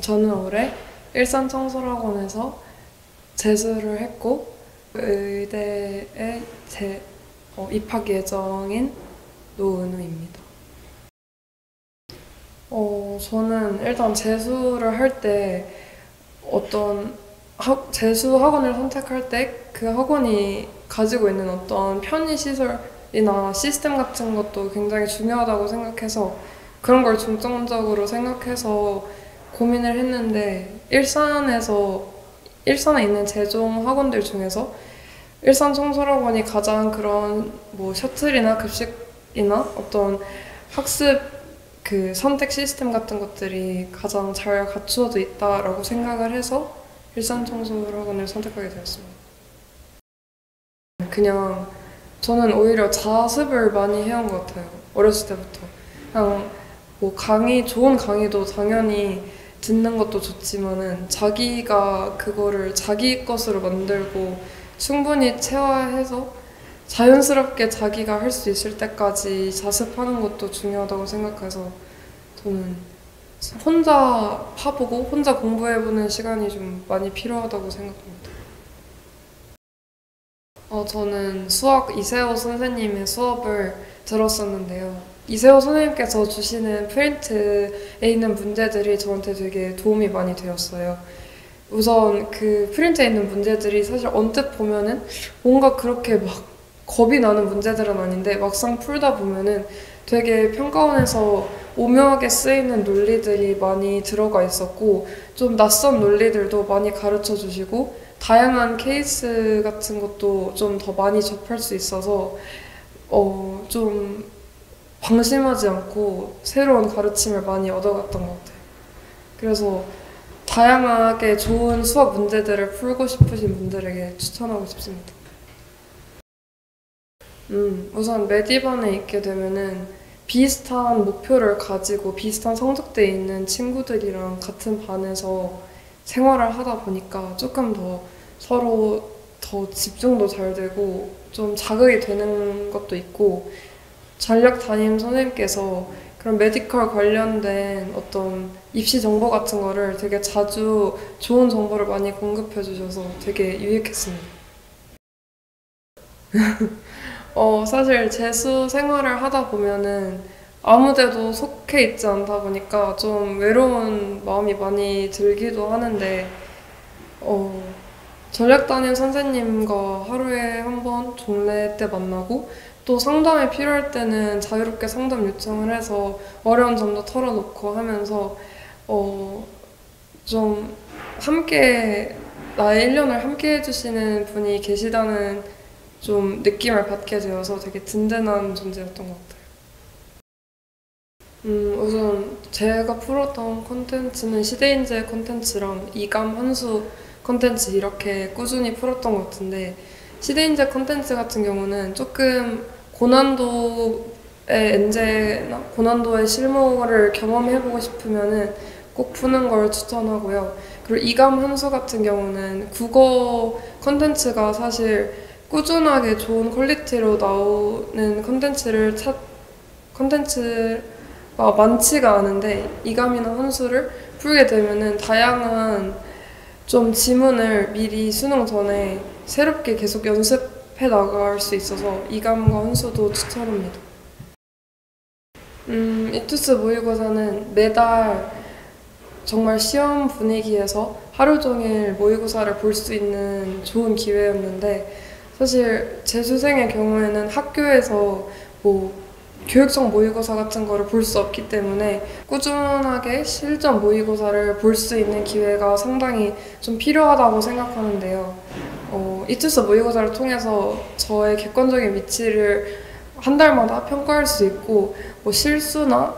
저는 올해 일산청소학원에서 재수를 했고 의대에 입학 예정인 노은우입니다. 저는 일단 재수를 할 때 재수 학원을 선택할 때 그 학원이 가지고 있는 어떤 편의시설이나 시스템 같은 것도 굉장히 중요하다고 생각해서 그런 걸 중점적으로 생각해서 고민을 했는데 일산에 있는 제종 학원들 중에서 일산청소학원이 가장 그런 셔틀이나 급식이나 어떤 학습 선택 시스템 같은 것들이 가장 잘 갖추어져 있다라고 생각을 해서 일산청소학원을 선택하게 되었습니다. 그냥 저는 오히려 자습을 많이 해온 것 같아요. 어렸을 때부터. 그냥 좋은 강의도 당연히 듣는 것도 좋지만은 자기가 그거를 자기 것으로 만들고 충분히 체화해서 자연스럽게 자기가 할 수 있을 때까지 자습하는 것도 중요하다고 생각해서 저는 혼자 파보고 혼자 공부해보는 시간이 좀 많이 필요하다고 생각합니다. 저는 수학 이세호 선생님의 수업을 들었었는데요. 이세호 선생님께서 주시는 프린트에 있는 문제들이 저한테 되게 도움이 많이 되었어요. 우선 그 프린트에 있는 문제들이 사실 언뜻 보면은 뭔가 그렇게 막 겁이 나는 문제들은 아닌데 막상 풀다 보면은 되게 평가원에서 오묘하게 쓰이는 논리들이 많이 들어가 있었고 좀 낯선 논리들도 많이 가르쳐 주시고 다양한 케이스 같은 것도 좀 더 많이 접할 수 있어서 좀 방심하지 않고 새로운 가르침을 많이 얻어갔던 것 같아요. 그래서 다양하게 좋은 수학 문제들을 풀고 싶으신 분들에게 추천하고 싶습니다. 우선 메디반에 있게 되면은 비슷한 목표를 가지고 비슷한 성적대에 있는 친구들이랑 같은 반에서 생활을 하다 보니까 조금 더 서로 더 집중도 잘 되고 좀 자극이 되는 것도 있고 전략 담임 선생님께서 그런 메디컬 관련된 어떤 입시 정보 같은 거를 되게 자주 좋은 정보를 많이 공급해 주셔서 되게 유익했습니다. 사실 재수 생활을 하다 보면은 아무 데도 속해 있지 않다 보니까 좀 외로운 마음이 많이 들기도 하는데, 전략 담임 선생님과 하루에 한 번 종례 때 만나고 또 상담이 필요할 때는 자유롭게 상담 요청을 해서 어려운 점도 털어놓고 하면서 좀 함께 나의 1년을 함께 해주시는 분이 계시다는 좀 느낌을 받게 되어서 되게 든든한 존재였던 것 같아요. 우선 제가 풀었던 콘텐츠는 시대인재 콘텐츠랑 이감 한수 콘텐츠 이렇게 꾸준히 풀었던 것 같은데 시대인재 콘텐츠 같은 경우는 조금 고난도의 엔제나 고난도의 실무를 경험해보고 싶으면은 꼭 푸는 걸 추천하고요. 그리고 이감 한수 같은 경우는 국어 콘텐츠가 사실 꾸준하게 좋은 퀄리티로 나오는 콘텐츠가 많지가 않은데 이감이나 한수를 풀게 되면은 다양한 좀 지문을 미리 수능 전에 새롭게 계속 연습해 나갈 수 있어서 이감과 한수도 추천합니다. 이투스 모의고사는 매달 정말 시험 분위기에서 하루 종일 모의고사를 볼 수 있는 좋은 기회였는데 사실 재수생의 경우에는 학교에서 교육청 모의고사 같은 거를 볼 수 없기 때문에 꾸준하게 실전 모의고사를 볼 수 있는 기회가 상당히 좀 필요하다고 생각하는데요. 이투스 모의고사를 통해서 저의 객관적인 위치를 한 달마다 평가할 수 있고 실수나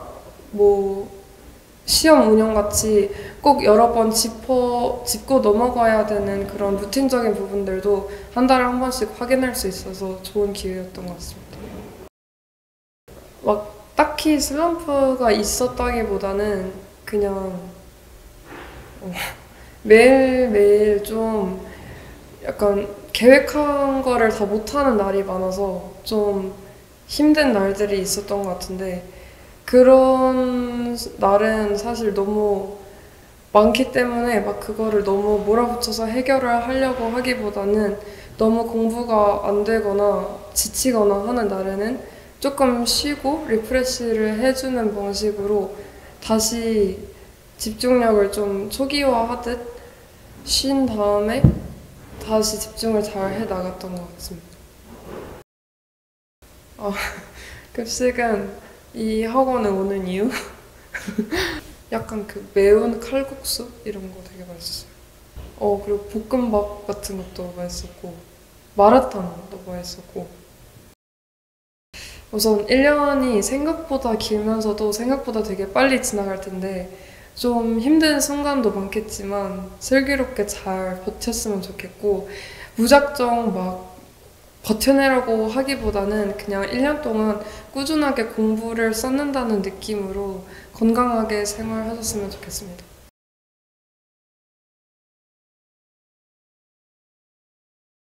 시험 운영같이 꼭 여러 번 짚고 넘어가야 되는 그런 루틴적인 부분들도 한 달에 한 번씩 확인할 수 있어서 좋은 기회였던 것 같습니다. 딱히 슬럼프가 있었다기보다는 그냥 매일매일 좀 약간 계획한 거를 다 못하는 날이 많아서 좀 힘든 날들이 있었던 것 같은데 그런 날은 사실 너무 많기 때문에 막 그거를 너무 몰아붙여서 해결을 하려고 하기보다는 너무 공부가 안 되거나 지치거나 하는 날에는 조금 쉬고 리프레시를 해주는 방식으로 다시 집중력을 좀 초기화하듯 쉰 다음에 다시 집중을 잘 해 나갔던 것 같습니다. 아, 급식은 이 학원에 오는 이유? 약간 그 매운 칼국수 이런 거 되게 맛있어요. 그리고 볶음밥 같은 것도 맛있었고 마라탕도 맛있었고 우선 1년이 생각보다 길면서도 생각보다 되게 빨리 지나갈 텐데 좀 힘든 순간도 많겠지만 슬기롭게 잘 버텼으면 좋겠고 무작정 막 버텨내라고 하기보다는 그냥 1년 동안 꾸준하게 공부를 쌓는다는 느낌으로 건강하게 생활하셨으면 좋겠습니다.